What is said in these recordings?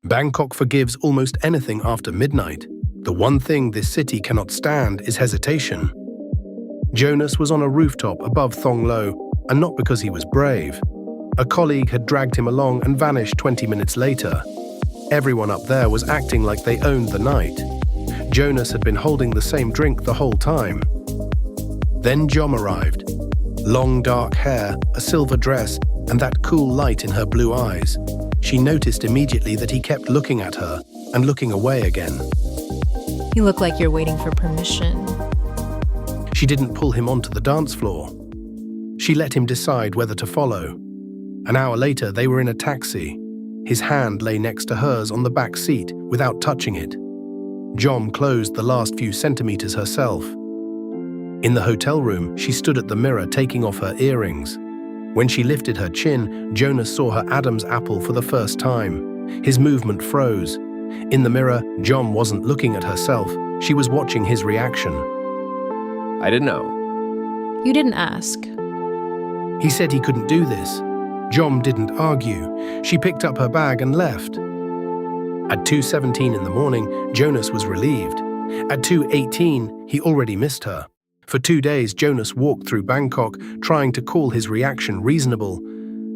Bangkok forgives almost anything after midnight. The one thing this city cannot stand is hesitation. Jonas was on a rooftop above Thong Lo, and not because he was brave. A colleague had dragged him along and vanished 20 minutes later. Everyone up there was acting like they owned the night. Jonas had been holding the same drink the whole time. Then Jom arrived. Long dark hair, a silver dress, and that cool light in her blue eyes. She noticed immediately that he kept looking at her and looking away again. You look like you're waiting for permission. She didn't pull him onto the dance floor. She let him decide whether to follow. An hour later, they were in a taxi. His hand lay next to hers on the back seat without touching it. Jom closed the last few centimeters herself. In the hotel room, she stood at the mirror taking off her earrings. When she lifted her chin, Jonas saw her Adam's apple for the first time. His movement froze. In the mirror, Jom wasn't looking at herself. She was watching his reaction. I didn't know. You didn't ask. He said he couldn't do this. Jom didn't argue. She picked up her bag and left. At 2:17 in the morning, Jonas was relieved. At 2:18, he already missed her. For 2 days, Jonas walked through Bangkok, trying to call his reaction reasonable,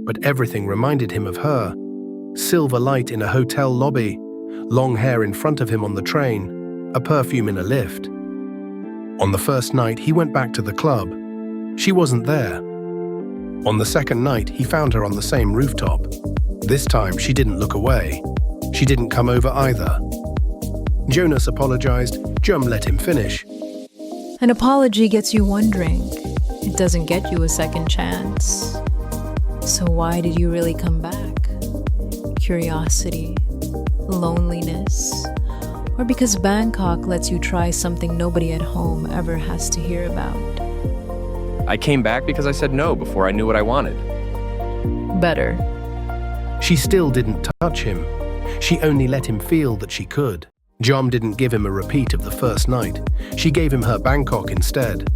but everything reminded him of her. Silver light in a hotel lobby, long hair in front of him on the train, a perfume in a lift. On the first night, he went back to the club. She wasn't there. On the second night, he found her on the same rooftop. This time, she didn't look away. She didn't come over either. Jonas apologized. Jom let him finish. An apology gets you wondering. It doesn't get you a second chance. So why did you really come back? Curiosity? Loneliness? Or because Bangkok lets you try something nobody at home ever has to hear about? I came back because I said no before I knew what I wanted. Better. She still didn't touch him. She only let him feel that she could. Jom didn't give him a repeat of the first night. She gave him her Bangkok instead.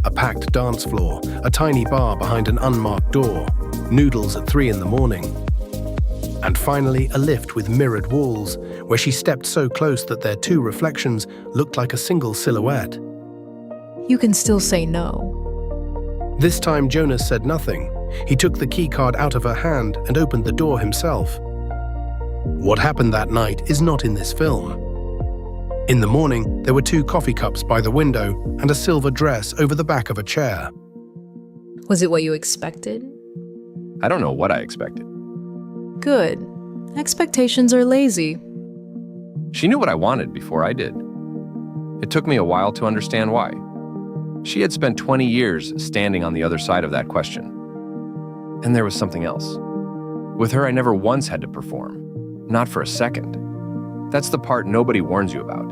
A packed dance floor, a tiny bar behind an unmarked door, noodles at 3 in the morning. And finally, a lift with mirrored walls, where she stepped so close that their two reflections looked like a single silhouette. You can still say no. This time, Jonas said nothing. He took the keycard out of her hand and opened the door himself. What happened that night is not in this film. In the morning, there were 2 coffee cups by the window and a silver dress over the back of a chair. Was it what you expected? I don't know what I expected. Good. Expectations are lazy. She knew what I wanted before I did. It took me a while to understand why. She had spent 20 years standing on the other side of that question. And there was something else. With her, I never once had to perform. Not for a second. That's the part nobody warns you about.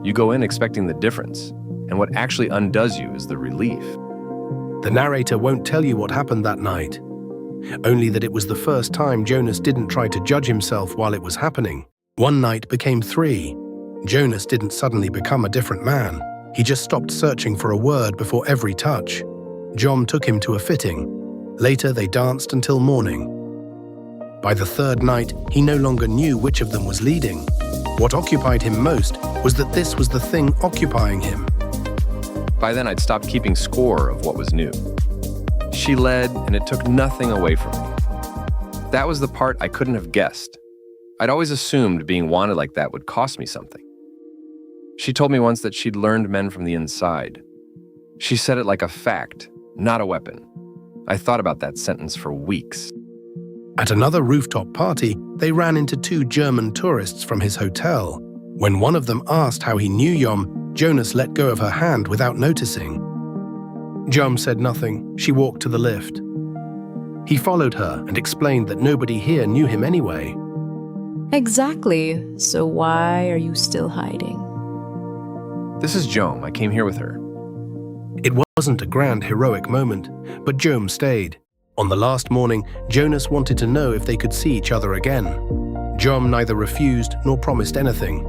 You go in expecting the difference, and what actually undoes you is the relief. The narrator won't tell you what happened that night. Only that it was the first time Jonas didn't try to judge himself while it was happening. 1 night became 3. Jonas didn't suddenly become a different man. He just stopped searching for a word before every touch. Jom took him to a fitting. Later, they danced until morning. By the 3rd night, he no longer knew which of them was leading. What occupied him most was that this was the thing occupying him. By then, I'd stopped keeping score of what was new. She led, and it took nothing away from me. That was the part I couldn't have guessed. I'd always assumed being wanted like that would cost me something. She told me once that she'd learned men from the inside. She said it like a fact, not a weapon. I thought about that sentence for weeks. At another rooftop party, they ran into 2 German tourists from his hotel. When one of them asked how he knew Jom, Jonas let go of her hand without noticing. Jom said nothing. She walked to the lift. He followed her and explained that nobody here knew him anyway. Exactly. So why are you still hiding? This is Jom. I came here with her. It wasn't a grand, heroic moment, but Jom stayed. On the last morning, Jonas wanted to know if they could see each other again. Jom neither refused nor promised anything.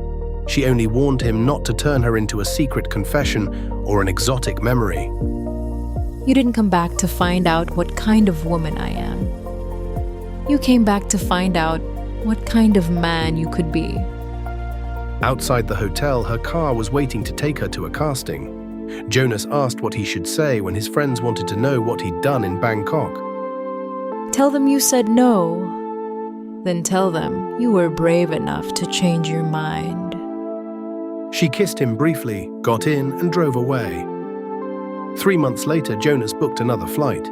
She only warned him not to turn her into a secret confession or an exotic memory. You didn't come back to find out what kind of woman I am. You came back to find out what kind of man you could be. Outside the hotel, her car was waiting to take her to a casting. Jonas asked what he should say when his friends wanted to know what he'd done in Bangkok. Tell them you said no. Then tell them you were brave enough to change your mind. She kissed him briefly, got in, and drove away. 3 months later, Jonas booked another flight.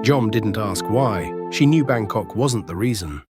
Jom didn't ask why. She knew Bangkok wasn't the reason.